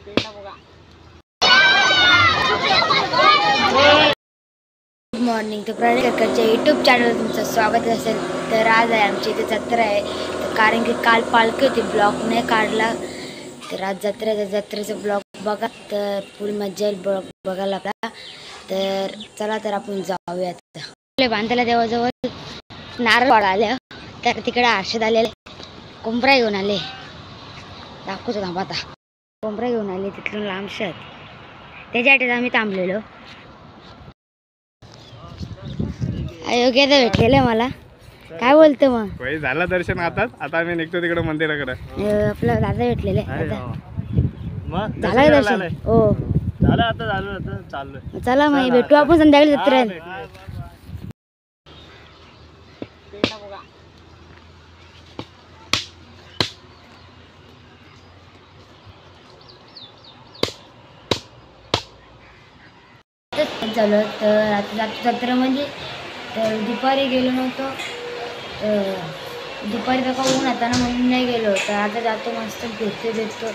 Good morning. तर प्रणय करकरच्या YouTube चॅनलवर तुमचं स्वागत असेल. तर आज आहे आमची इथे जत्रा आहे. तर कारण की काल पालखी होती, ब्लॉग नाही काढला. तर आज जत्रेचं ब्लॉग बघा, तर फुल मजा येईल ब्लॉग बघायला आपला. तर चला तर आपण जाऊयात. बांधायला देवाजवळ नारळ आले, तर तिकडे आरशेत आलेले कोंबरा घेऊन आले. दाखवतो थांबा आता. कोंबरा घेऊन आले तिथून लांबशात, त्याच्यासाठी आम्ही थांबलेलो. अयोग्याचं भेटलेलं मला. काय बोलतो मग? झालं दर्शन. आता आम्ही निघतो तिकडे मंदिराकडे. आपला दादा भेटलेले. मग झालं दर्शन? हो झालं. आता चाललोय. चला मग भेटू आपण संध्याकाळी जत्रेत. झालं तर आता जत्रेमध्ये तर दुपारी गेलो नव्हतो. दुपारी तर ऊन आता ना म्हणून नाही गेलो. तर आता जातो, मस्त भेटतो.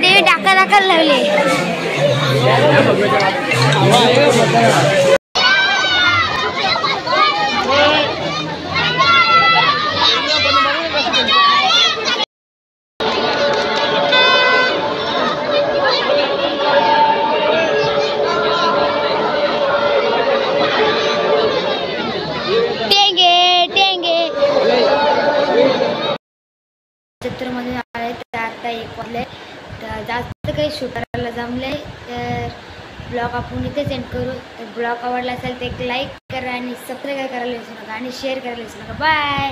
देवी टाकायला लावले. जत्रेमध्ये आले तर आता 1 वाजले. तर जास्त काही शूट करायला जमले तर ब्लॉग आपण इथे सेंड करू. तर ब्लॉग आवडला असेल तर एक लाईक करा आणि सबस्क्राईब करायला विसरू नका आणि शेअर करायला विसरू नका. बाय.